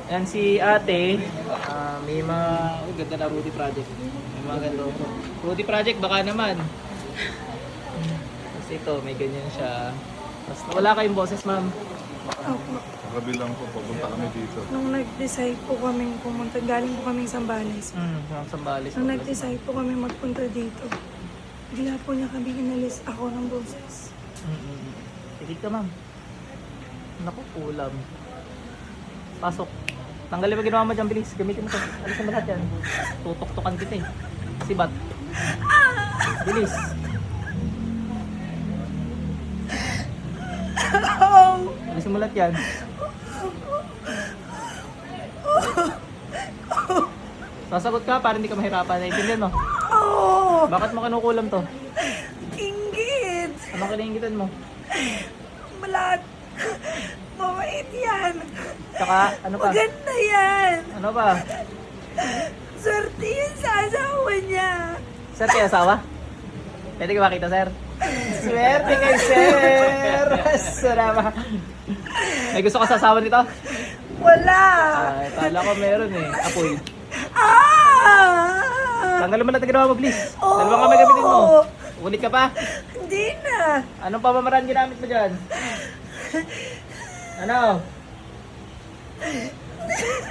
Yan si ate, may mga, ganda na Rudy Project. May mga ganito. Rudy Project, baka naman. Tapos ito, may ganyan siya. Tapos wala kayong boses, ma'am. Opo. Kagabi lang po, papunta kami dito. Nung nag-decide po kami pumunta, galing po kaming Sambales. Mga Sambales. Nung nag-decide po kami magpunta dito, bigla po niya kami inalis ako ng boses. Pilit ka, ma'am. Naku, ulam. Pasok. Tanggalin mo ginawa mo dyan, bilis. Gamitin mo to. Alisin mo lahat yan. Tutok-tokan kita eh. Sibat. Bilis. Alisin mo lahat yan. Sasagot ka para hindi ka mahirapan. Naiintindihan mo? Oo! Bakit mo kinukulam to? Inggit! Anong kinaingitan mo? Malat! Mabait yan! Tsaka, ano pa? Maganda yan! Ano pa? Swerte yun sa asawa niya! Sir, kaya asawa? Pwede ka makita, sir? Swerte kay sir! Sarama. May gusto ka sa asawa nito? Wala! Ay, kala ko meron eh. Apoy. Ah! Tanggalin mo na ito ginawa mo, please. Oo. Dalawang kamay gamitin mo. Ulit ka pa. Hindi na! Anong pamamaraan ginamit mo dyan? Ano?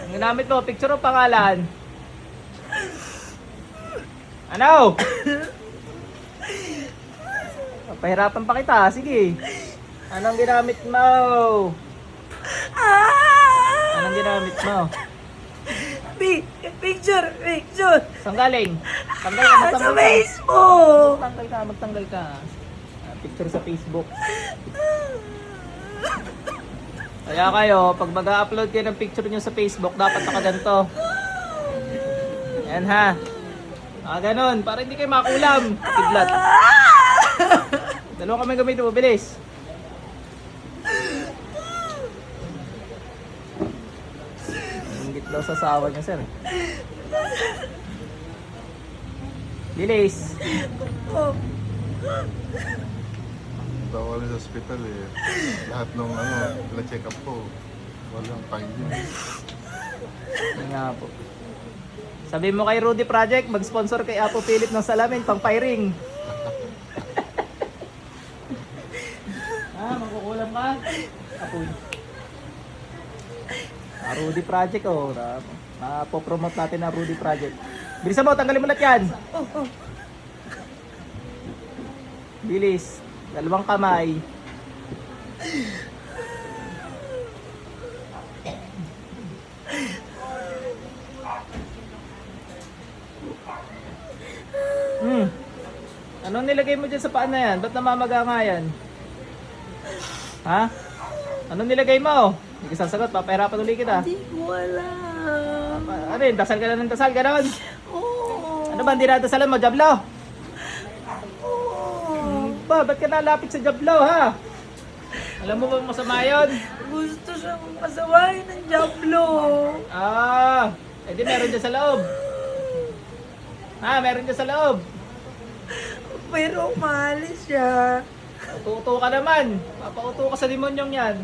Ang ginamit mo, picture o pangalan? Ano? Pahirapan pa kita, sige. Anong ginamit mo? Ah! Anong ginamit mo? Picture! Picture! Saan galing? Tanggal ka, Sa magtanggal ka. Facebook! Magtanggal ka. Picture sa Facebook. Kaya kayo, pag mag-upload kayo ng picture nyo sa Facebook, dapat nakaganto. Yan ha. Ganon, para hindi kayo makulam. Kidlat. Dalawa kami gamitin mo, bilis. Ingit daw sa asawa niya, sir. Bilis. Oh. Punta ko kami sa hospital eh. Lahat nung check up ko, walang finding. Yan nga po. Sabi mo kay Rudy Project, mag-sponsor kay Apo Philip ng salamin, pang firing. Magkukulam ka? Apoy. Rudy Project, oh. Napopromote natin ang Rudy Project. Bilisan mo, tanggalin mo lahat yan. Bilis. Dalawang kamay. Anong nilagay mo dyan sa paan na yan? Ba't namamaga nga yan? Ha? Anong nilagay mo? Hindi ka sasagot, papahirapan ulit kita. Hindi ko alam. Ano yun? Dasal ka na ng dasal, gano'n? Oo. Ano ba, hindi na dasalan mo? Jablo? Oo. Ba't ka nalapit sa Jablo, ha? Alam mo ba masama yun? Gusto siyang pasawahin ng Diablo. Edi meron dyan sa loob. Meron dyan sa loob. Pero umalis siya. Uto ka naman. Papauto ka sa demonyong yan.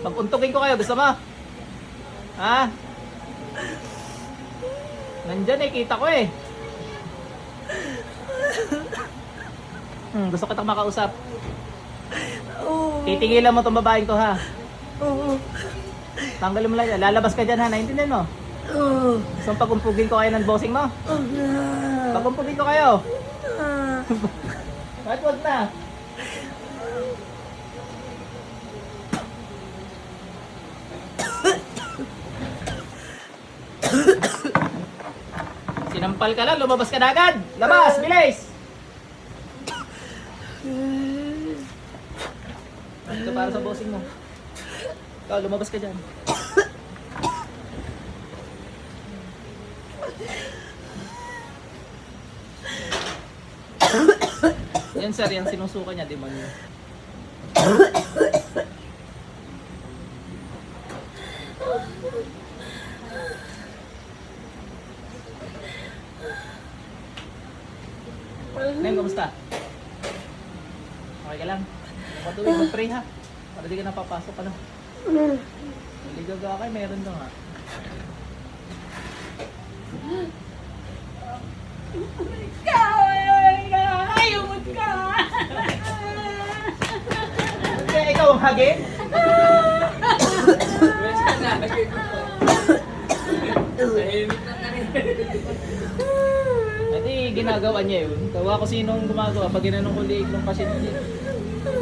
Pag-untugin ko kayo, gusto mo? Ha? Nandyan eh, kita ko eh. Gusto kitang makausap. Oo. Titigilan mo tong babaeng to, ha? Oo. Tanggalin mo lang yan. Lalabas ka dyan, ha? Naintindihan mo? Oo. Gusto mong pag-umpugin ko kayo ng bossing mo? Pag-umpugin ko kayo. Bakit wag na? Sinampal ka lang, lumabas ka na agad. Labas, bilis! Ito para sa bossing mo. Ikaw, lumabas ka dyan. Yan sir, yan sinusuka niya, demonyo. Neng, kamusta? Okay ka lang? Patuloy, mag-pray ha. Para di ka napapasok, ano? Ligaga kay meron na nga. Ayumot ka! Kaya ikaw ang hagin? Ito ginagawa niya yun. Tawa ko sinong gumagawa. Pag ginanong ko liig ng pasyente niya.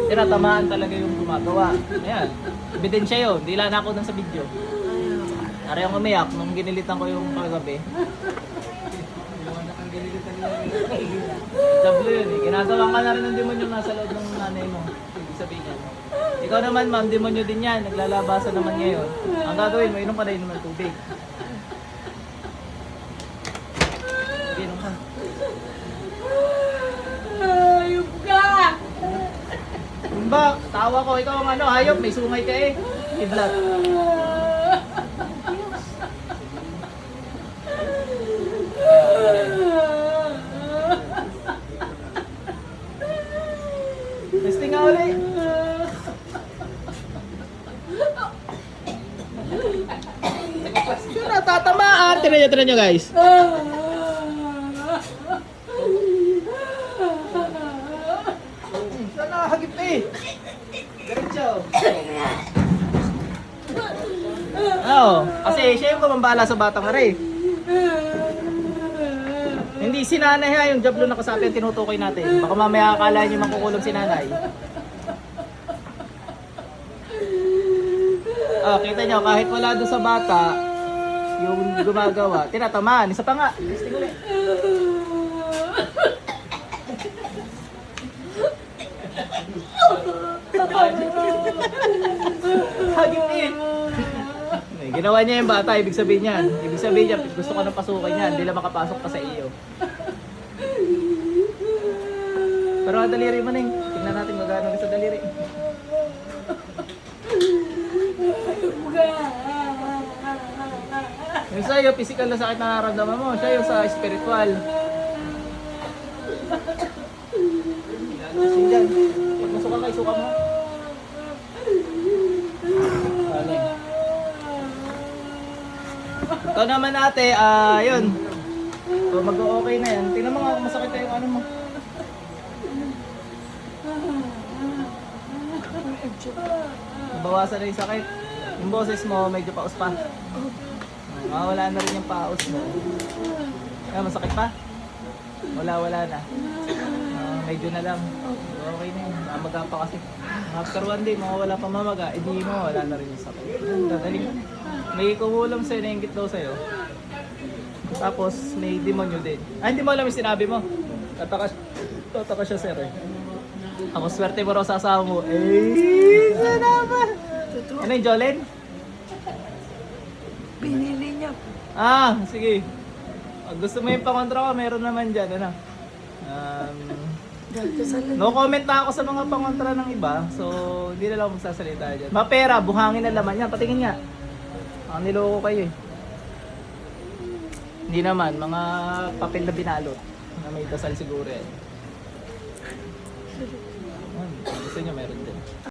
Tinatamaan talaga yung gumagawa. Ayan. Ebidensya yun. Dila na ako nang sa video. Ari ang umiyak nung ginilitan ko yung kagabi. Jablo yun eh. Ginagawa ka na rin ng demonyo nasa loob ng nanay mo. Ibig sabihin yan. Ikaw naman ma'am, demonyo din yan. Naglalabasan naman ngayon. Ang gagawin mo, inom ka na inom ng tubig. Sige, inom ka. Ayup ka! Ba, tawa ko, ikaw ang ano, hayop, may sungay ka eh. Kidlat. Testing nga ulit. Sino natatamaan? Tinan nyo guys. Saan nakahagip eh? Diretso. Oo, kasi siya yung kumambala sa batang aray. Hindi si nanay ha, yung jablo na kasabi ang tinutukoy natin. Baka mamaya akala niyo makukulong si nanay. Ah, kita nyo, kahit wala doon sa bata, yung gumagawa, tinatamaan. Isa pa nga, listing ulit. Hagip eh. Ginawa niya yung bata, ibig sabihin niyan. Ibig sabihin niya, gusto ko nang pasukin niyan, hindi lang makapasok pa sa iyo. Pero ang daliri mo ning, tingnan natin magano sa daliri. Yung sa'yo, physical na sakit na nararamdaman mo, siya yung sa spiritual. Ilalusin dyan. Pag masuka ka, isuka mo. Ito naman ate, yun. So, mag-okay na yan. Tingnan mo nga kung masakit na yung ano mo. Nabawasan na yung sakit. Yung boses mo, medyo paus pa. Wala na rin yung paus mo. Masakit pa? Wala na. Medyo na lang. Okay na yun. Mamaga pa kasi. After one day, mawawala pa mamaga. Eh di mo, wala na rin yung sakit. Dadaling. May kumulam sa'yo, nainggit daw sa'yo. Tapos may demonyo din. Hindi mo alam yung sinabi mo. Tataka siya sir eh. Ako swerte mo raw sa asawa mo. Sana ba? Ano yung Jolene? Binili niya. Sige. Pag gusto mo yung pangontra ko, meron naman dyan. Ano? No comment na ako sa mga pangontra ng iba. So, hindi na lang ako magsasalita dyan. Mapera, buhangin na laman yan. Patingin nga. Niloko kayo eh. Hindi naman, mga papel na binalot na may dasal siguro yan. Gusto nyo meron din.